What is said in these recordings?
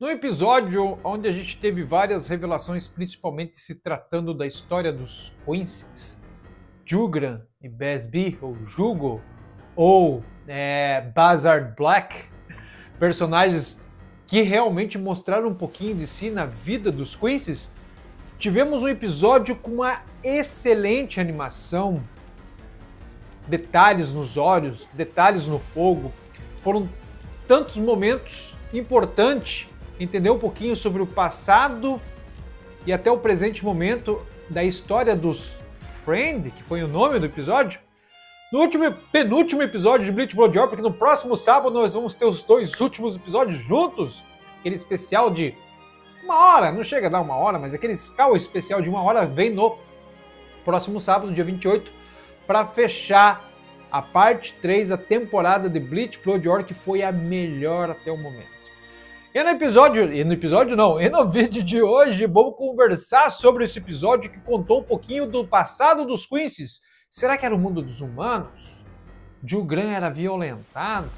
No episódio onde a gente teve várias revelações, principalmente se tratando da história dos Quincy's, Jugran e Besby, ou Jugo, ou Bazard Black, personagens que realmente mostraram um pouquinho de si na vida dos Quincy's, tivemos um episódio com uma excelente animação, detalhes nos olhos, detalhes no fogo, foram tantos momentos importantes, entender um pouquinho sobre o passado e até o presente momento da história dos Friend, que foi o nome do episódio. No penúltimo episódio de Bleach Blood Orbit, porque no próximo sábado nós vamos ter os dois últimos episódios juntos, aquele especial de 1 hora, não chega a dar 1 hora, mas aquele especial de 1 hora vem no próximo sábado, dia 28, para fechar a parte 3 da temporada de Bleach Blood Orbit, que foi a melhor até o momento. E no vídeo de hoje vamos conversar sobre esse episódio que contou um pouquinho do passado dos Quincy's. Será que era o mundo dos humanos? Jugran era violentado?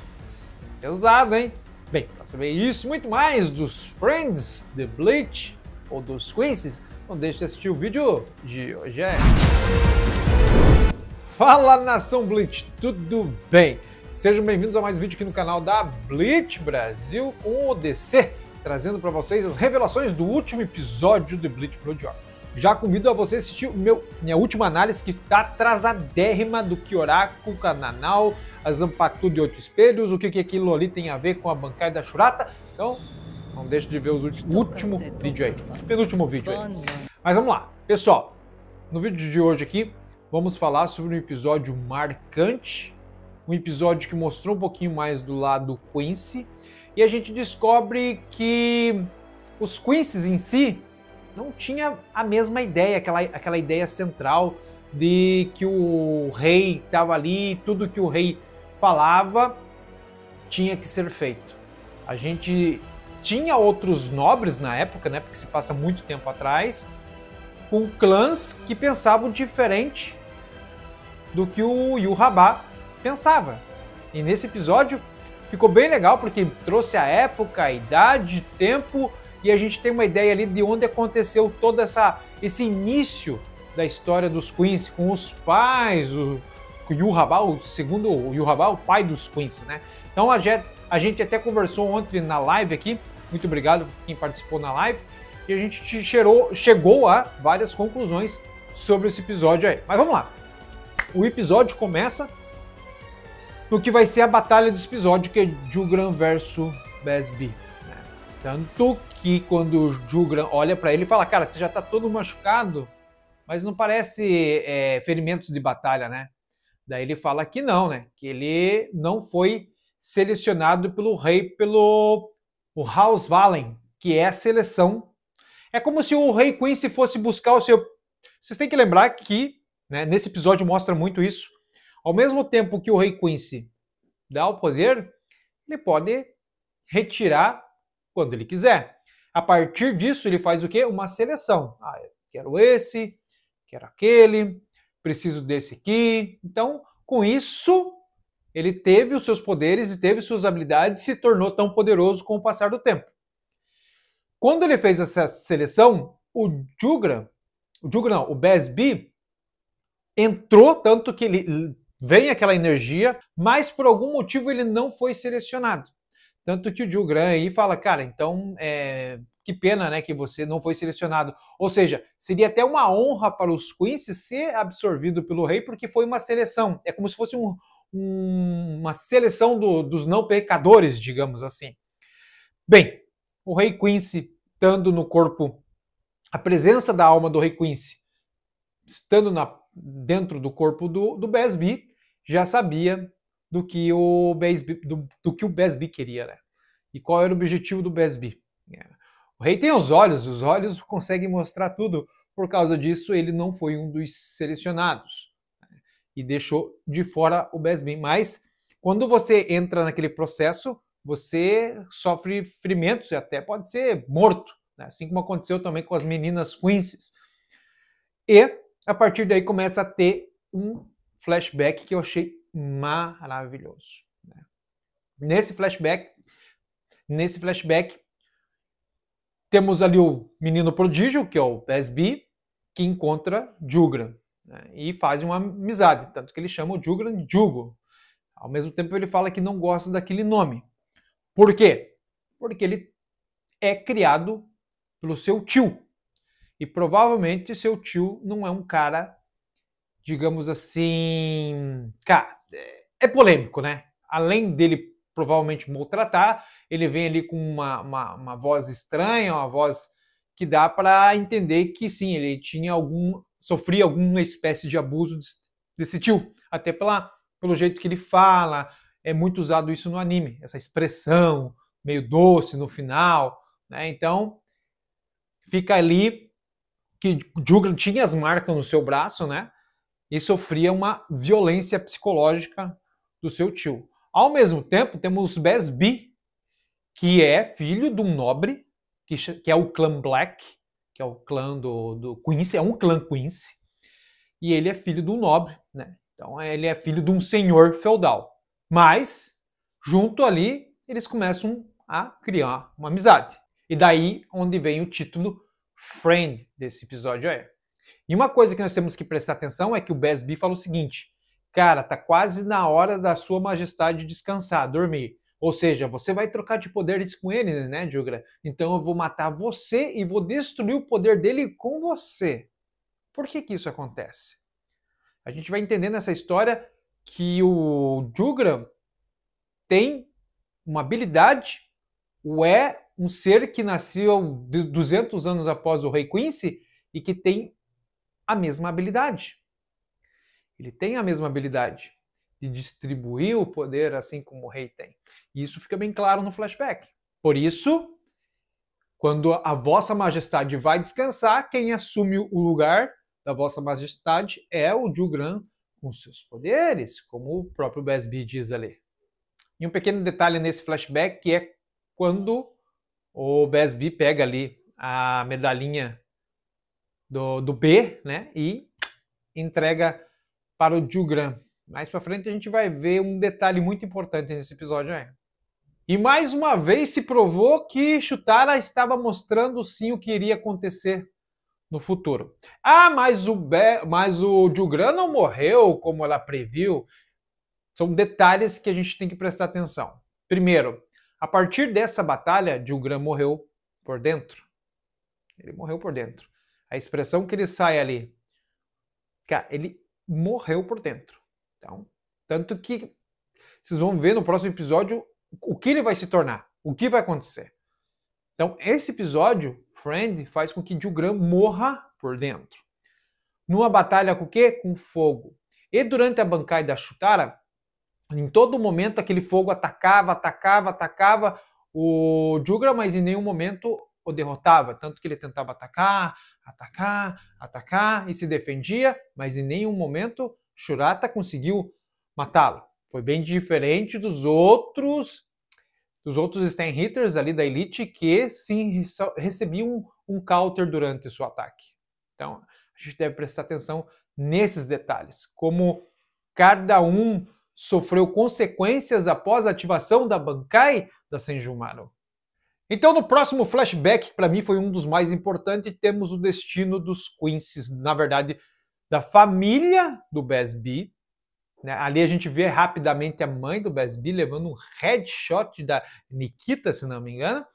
Pesado, hein? Bem, para saber isso e muito mais dos Friends de Bleach ou dos Quincy's, não deixe de assistir o vídeo de hoje. Fala, nação Bleach, tudo bem? Sejam bem-vindos a mais um vídeo aqui no canal da Bleach Brasil com o DC, trazendo para vocês as revelações do último episódio de Bleach Blood Orbit. Já convido a você a assistir minha última análise, que está atrasadérrima, do Kyoraku, Kananao, a Zanpakuto de 8 espelhos, o que aquilo ali tem a ver com a Bankai da Shurata. Então, não deixe de ver o último vídeo aí, penúltimo vídeo aí. Mas vamos lá, pessoal, no vídeo de hoje aqui, vamos falar sobre um episódio marcante, um episódio que mostrou um pouquinho mais do lado Quincy, e a gente descobre que os Quincy's em si não tinha a mesma ideia, aquela ideia central de que o rei estava ali, tudo que o rei falava tinha que ser feito. A gente tinha outros nobres na época, né, porque se passa muito tempo atrás, com clãs que pensavam diferente do que o Yhwach pensava. E nesse episódio ficou bem legal porque trouxe a época, a idade, tempo, e a gente tem uma ideia ali de onde aconteceu todo esse início da história dos Quincy com os pais, o Yhwach, segundo o Yhwach, o pai dos Quincy, né? Então a gente até conversou ontem na live aqui, muito obrigado por quem participou na live, e a gente chegou a várias conclusões sobre esse episódio aí. Mas vamos lá. O episódio começa no que vai ser a batalha desse episódio, que é Jugran versus Besby. Tanto que quando o Jugran olha para ele e fala, cara, você já tá todo machucado, mas não parece ferimentos de batalha, né? Daí ele fala que não, né? Que ele não foi selecionado pelo rei, pelo o House Valen, que é a seleção. É como se o rei Quincy fosse buscar o seu... Vocês têm que lembrar que, né, nesse episódio mostra muito isso. Ao mesmo tempo que o rei Quincy dá o poder, ele pode retirar quando ele quiser. A partir disso, ele faz o quê? Uma seleção. Ah, eu quero esse, quero aquele, preciso desse aqui. Então, com isso, ele teve os seus poderes e teve suas habilidades e se tornou tão poderoso com o passar do tempo. Quando ele fez essa seleção, o Besby entrou, tanto que ele vem aquela energia, mas por algum motivo ele não foi selecionado. Tanto que o Jugran aí fala, cara, então que pena, né, que você não foi selecionado. Ou seja, seria até uma honra para os Quincy ser absorvido pelo rei, porque foi uma seleção. É como se fosse uma seleção dos não pecadores, digamos assim. Bem, o rei Quincy estando no corpo, a presença da alma do rei Quincy estando dentro do corpo do Besby, já sabia do que o Besby queria, né? E qual era o objetivo do Besby? O rei tem os olhos conseguem mostrar tudo, por causa disso ele não foi um dos selecionados, né? E deixou de fora o Besby. Mas quando você entra naquele processo, você sofre ferimentos e até pode ser morto, né? Assim como aconteceu também com as meninas Quincy's. E a partir daí começa a ter um flashback que eu achei maravilhoso. Nesse flashback, temos ali o menino prodígio, que é o Besbi, que encontra Jugra, né, e faz uma amizade, tanto que ele chama o Jugra de Jugo. Ao mesmo tempo ele fala que não gosta daquele nome. Por quê? Porque ele é criado pelo seu tio. E provavelmente seu tio não é um cara, digamos assim... Cara, é polêmico, né? Além dele provavelmente maltratar, ele vem ali com uma voz estranha, uma voz que dá para entender que sim, ele tinha sofria alguma espécie de abuso desse tio. Até pelo jeito que ele fala, é muito usado isso no anime, essa expressão meio doce no final, né? Então, fica ali que Jugra tinha as marcas no seu braço, né? E sofria uma violência psicológica do seu tio. Ao mesmo tempo, temos Besbi, que é filho de um nobre, que é o clã Black, que é o clã do Quincy, é um clã Quincy, e ele é filho de um nobre, né? Então ele é filho de um senhor feudal. Mas, junto ali, eles começam a criar uma amizade. E daí onde vem o título Friend desse episódio aí. E uma coisa que nós temos que prestar atenção é que o Besbi fala o seguinte: cara, tá quase na hora da sua majestade descansar, dormir. Ou seja, você vai trocar de poderes com ele, né, Jugra? Então eu vou matar você e vou destruir o poder dele com você. Por que isso acontece? A gente vai entender nessa história que o Jugra tem uma habilidade, ou é um ser que nasceu 200 anos após o rei Quincy e que tem a mesma habilidade. Ele tem a mesma habilidade de distribuir o poder assim como o rei tem. E isso fica bem claro no flashback. Por isso, quando a vossa majestade vai descansar, quem assume o lugar da vossa majestade é o Jugran com seus poderes, como o próprio Besbi diz ali. E um pequeno detalhe nesse flashback que é quando o Besbi pega ali a medalhinha do B, né, e entrega para o Jugran. Mais para frente a gente vai ver um detalhe muito importante nesse episódio aí. E mais uma vez se provou que Chutara estava mostrando sim o que iria acontecer no futuro. Ah, mas o Jugran não morreu como ela previu. São detalhes que a gente tem que prestar atenção. Primeiro, a partir dessa batalha, Jugran morreu por dentro. Ele morreu por dentro. A expressão que ele sai ali, cara, ele morreu por dentro. Então, tanto que vocês vão ver no próximo episódio o que ele vai se tornar, o que vai acontecer. Então, esse episódio, Friend, faz com que Jugran morra por dentro. Numa batalha com o quê? Com fogo. E durante a Bankai da Chutara, em todo momento aquele fogo atacava o Jugran, mas em nenhum momento o derrotava. Tanto que ele tentava atacar e se defendia, mas em nenhum momento Shurata conseguiu matá-lo. Foi bem diferente dos outros Stand Hitters ali da Elite que sim recebiam um counter durante o seu ataque. Então a gente deve prestar atenção nesses detalhes, como cada um sofreu consequências após a ativação da Bankai da Senjumaru. Então no próximo flashback, que para mim foi um dos mais importantes, temos o destino dos Quincy's, na verdade da família do Besbi. Né? Ali a gente vê rapidamente a mãe do Besbi levando um headshot da Nikita, se não me engano.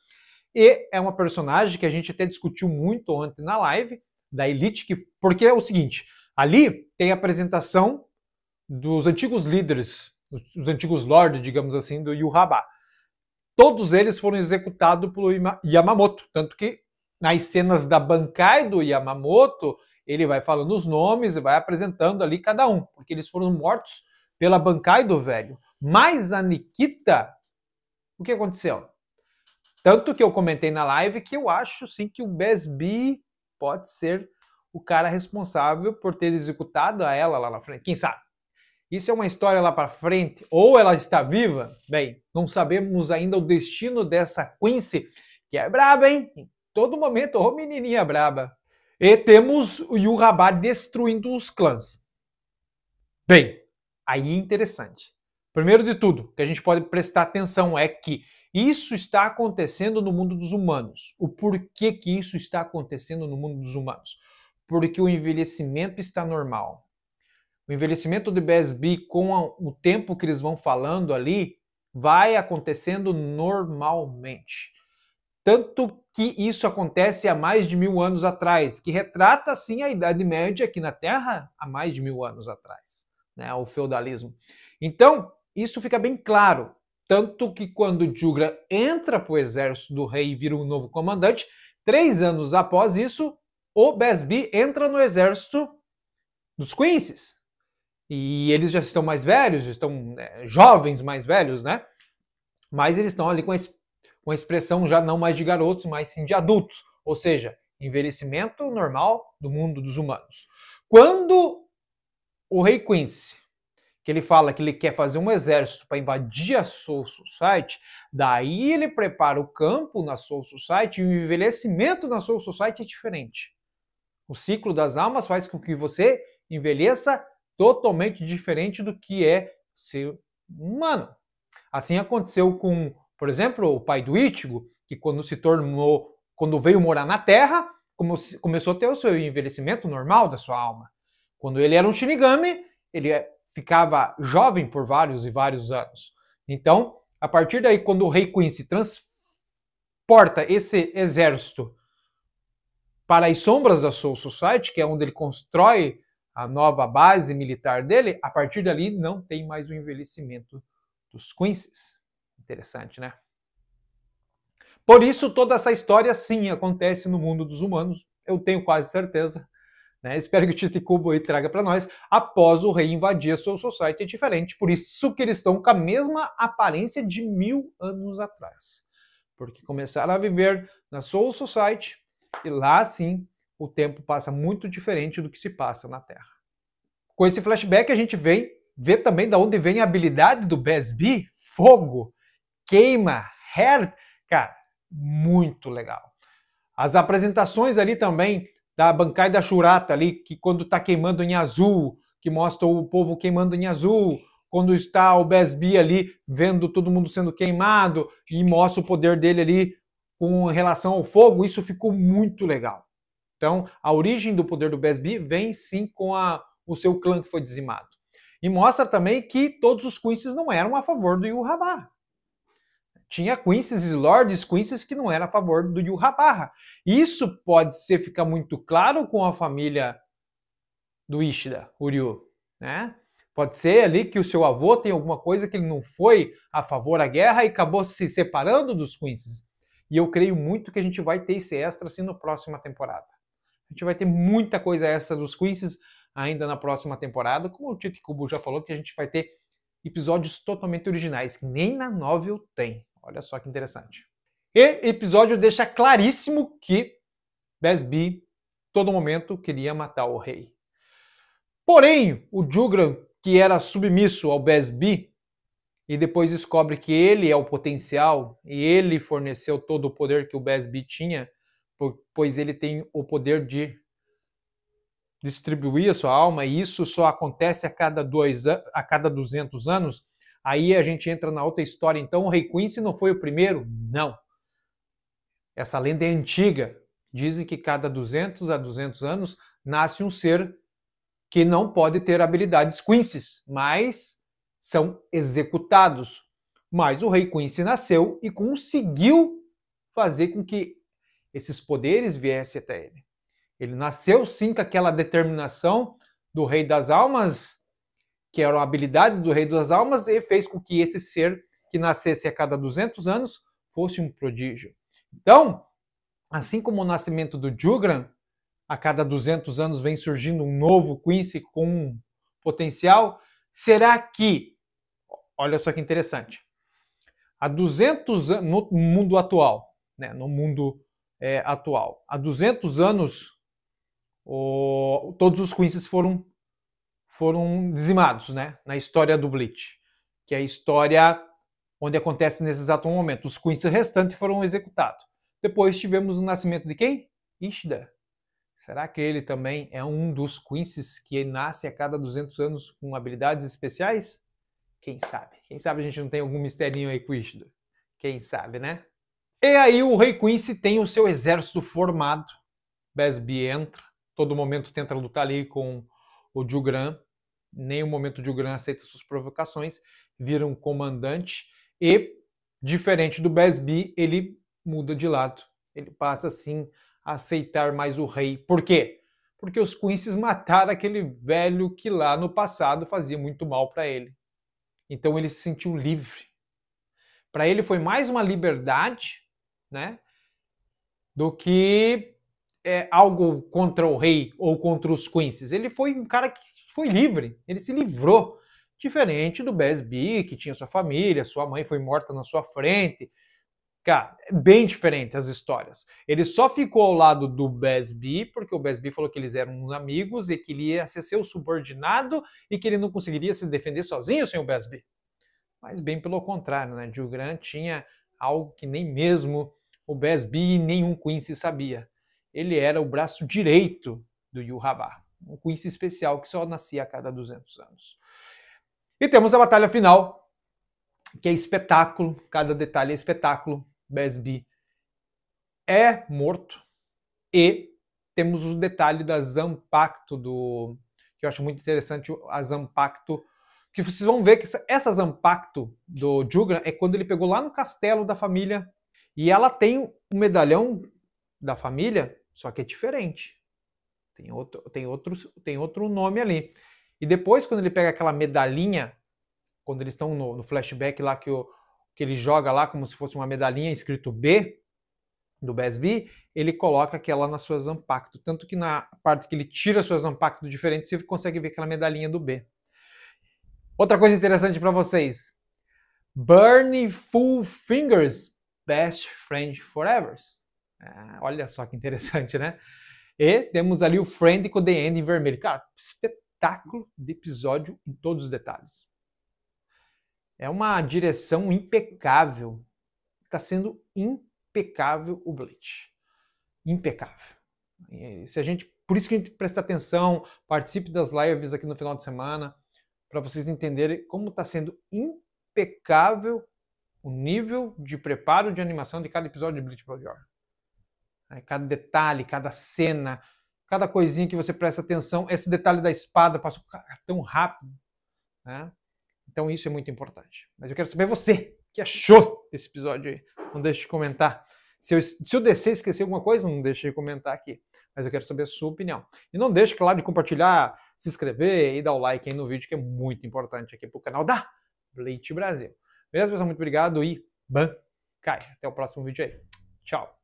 E é uma personagem que a gente até discutiu muito ontem na live da Elite, porque é o seguinte, ali tem a apresentação dos antigos líderes, os antigos lords, digamos assim, do Yhwach. Todos eles foram executados pelo Yamamoto, tanto que nas cenas da Bankai do Yamamoto, ele vai falando os nomes e vai apresentando ali cada um, porque eles foram mortos pela Bankai do velho. Mas a Nikita, o que aconteceu? Tanto que eu comentei na live que eu acho sim que o Besbi pode ser o cara responsável por ter executado a ela lá na frente. Quem sabe? Isso é uma história lá para frente, ou ela está viva? Bem, não sabemos ainda o destino dessa Quincy, que é braba, hein? Em todo momento, ô menininha braba. E temos o Yhwach destruindo os clãs. Bem, aí é interessante. Primeiro de tudo, que a gente pode prestar atenção é que Isso está acontecendo no mundo dos humanos. O porquê que isso está acontecendo no mundo dos humanos? Porque o envelhecimento está normal. O envelhecimento do BSB, com o tempo que eles vão falando ali, vai acontecendo normalmente. Tanto que isso acontece há mais de 1000 anos atrás, que retrata, sim, a Idade Média aqui na Terra há mais de 1000 anos atrás, né, o feudalismo. Então, isso fica bem claro. Tanto que quando Jugra entra para o exército do rei e vira um novo comandante, 3 anos após isso, o BSB entra no exército dos Quincies. E eles já estão mais velhos, estão jovens mais velhos, né? Mas eles estão ali com a expressão já não mais de garotos, mas sim de adultos. Ou seja, envelhecimento normal do mundo dos humanos. Quando o rei Quincy, que ele fala que ele quer fazer um exército para invadir a Soul Society, daí ele prepara o campo na Soul Society e o envelhecimento na Soul Society é diferente. O ciclo das almas faz com que você envelheça totalmente diferente do que é ser humano. Assim aconteceu com, por exemplo, o pai do Ichigo, que quando veio morar na Terra, começou a ter o seu envelhecimento normal da sua alma. Quando ele era um Shinigami, ele ficava jovem por vários e vários anos. Então, a partir daí, quando o rei Quincy transporta esse exército para as sombras da Soul Society, que é onde ele constrói a nova base militar dele, a partir dali não tem mais o envelhecimento dos Quincies. Interessante, né? Por isso, toda essa história, sim, acontece no mundo dos humanos. Eu tenho quase certeza. Né? Espero que o Tite Kubo aí traga para nós. Após o rei invadir a Soul Society, é diferente. Por isso que eles estão com a mesma aparência de 1000 anos atrás. Porque começaram a viver na Soul Society e lá, sim, o tempo passa muito diferente do que se passa na Terra. Com esse flashback, a gente vê também de onde vem a habilidade do BSB. Fogo, queima, hair. Cara, muito legal. As apresentações ali também da Bankai da Shurata ali, que quando tá queimando em azul, que mostra o povo queimando em azul, quando está o BSB ali vendo todo mundo sendo queimado e mostra o poder dele ali com relação ao fogo, isso ficou muito legal. Então, a origem do poder do BSB vem sim com o seu clã que foi dizimado. E mostra também que todos os Quincies não eram a favor do Yhwach. Tinha Quincies e Lords Quincies que não eram a favor do Yhwach. Isso pode ficar muito claro com a família do Ishida, o Ryu, né? Pode ser ali que o seu avô tem alguma coisa que ele não foi a favor da guerra e acabou se separando dos Quincies. E eu creio muito que a gente vai ter esse extra assim na próxima temporada. A gente vai ter muita coisa extra dos Quincies ainda na próxima temporada, como o Tite Kubo já falou, que a gente vai ter episódios totalmente originais, que nem na novel tem. Olha só que interessante. E episódio deixa claríssimo que BSB, todo momento, queria matar o rei. Porém, o Jugra, que era submisso ao BSB, e depois descobre que ele é o potencial, e ele forneceu todo o poder que o BSB tinha, pois ele tem o poder de distribuir a sua alma, e isso só acontece a cada 200 anos, aí a gente entra na outra história. Então o rei Quincy não foi o primeiro? Não. Essa lenda é antiga. Dizem que cada 200 a 200 anos nasce um ser que não pode ter habilidades Quincies, mas são executados. Mas o rei Quincy nasceu e conseguiu fazer com que esses poderes viessem até ele. Ele nasceu sim com aquela determinação do Rei das Almas, que era uma habilidade do Rei das Almas, e fez com que esse ser que nascesse a cada 200 anos fosse um prodígio. Então, assim como o nascimento do Jugran, a cada 200 anos vem surgindo um novo Quincy com potencial, será que, olha só que interessante, há 200 anos, no mundo atual, né, no mundo atual, há 200 anos, todos os Quincies foram dizimados, né, na história do Bleach, que é a história onde acontece nesse exato momento. Os Quincies restantes foram executados. Depois tivemos o nascimento de quem? Ishida. Será que ele também é um dos Quincies que nasce a cada 200 anos com habilidades especiais? Quem sabe? Quem sabe a gente não tem algum misterinho aí com Ishida? Quem sabe, né? E aí o Rei Quincy tem o seu exército formado. Besbi entra, todo momento tenta lutar ali com o Jugran. Em nenhum momento o Jugran aceita suas provocações, vira um comandante e, diferente do Besbi, ele muda de lado. Ele passa, assim, a aceitar mais o rei. Por quê? Porque os Quincy's mataram aquele velho que lá no passado fazia muito mal para ele. Então ele se sentiu livre. Para ele foi mais uma liberdade, né, do que algo contra o rei ou contra os Quincy's. Ele foi um cara que foi livre, ele se livrou. Diferente do Besbi, que tinha sua família, sua mãe foi morta na sua frente. Cara, é bem diferente as histórias. Ele só ficou ao lado do Besbi porque o Besbi falou que eles eram amigos e que ele ia ser seu subordinado e que ele não conseguiria se defender sozinho sem o Besbi. Mas bem pelo contrário, né? Jugran tinha algo que nem mesmo o Besbi e nenhum Quincy sabia. Ele era o braço direito do Yug'Harbaa, um Quincy especial que só nascia a cada 200 anos. E temos a batalha final, que é espetáculo, cada detalhe é espetáculo. Besbi é morto e temos o detalhe da Zanpakuto, que eu acho muito interessante, a Zanpakuto, que vocês vão ver que essa Zanpakuto do Jugran é quando ele pegou lá no castelo da família e ela tem o medalhão da família, só que é diferente. Tem outro nome ali. E depois, quando ele pega aquela medalhinha, quando eles estão no flashback lá que ele joga lá como se fosse uma medalhinha escrito B do Besbi, ele coloca aquela na sua Zanpakuto. Tanto que na parte que ele tira a sua Zanpakuto diferente, você consegue ver aquela medalhinha do B. Outra coisa interessante para vocês. Burn Full Fingers, Best Friend Forever. Olha só que interessante, né? E temos ali o Friend com The End em vermelho. Cara, espetáculo de episódio em todos os detalhes. É uma direção impecável. Está sendo impecável o Bleach. Impecável. Por isso que a gente presta atenção, participe das lives aqui no final de semana, para vocês entenderem como está sendo impecável o nível de preparo de animação de cada episódio de Bleach Brotherhood. Cada detalhe, cada cena, cada coisinha que você presta atenção. Esse detalhe da espada passou tão rápido, né? Então isso é muito importante. Mas eu quero saber você, o que achou desse episódio aí? Não deixe de comentar. Se eu descer e esquecer alguma coisa, não deixe de comentar aqui. Mas eu quero saber a sua opinião. E não deixe, claro, de compartilhar, se inscrever e dar o like aí no vídeo, que é muito importante aqui pro canal da Bleach Brasil. Beleza, pessoal? Muito obrigado e Bancai. Até o próximo vídeo aí. Tchau.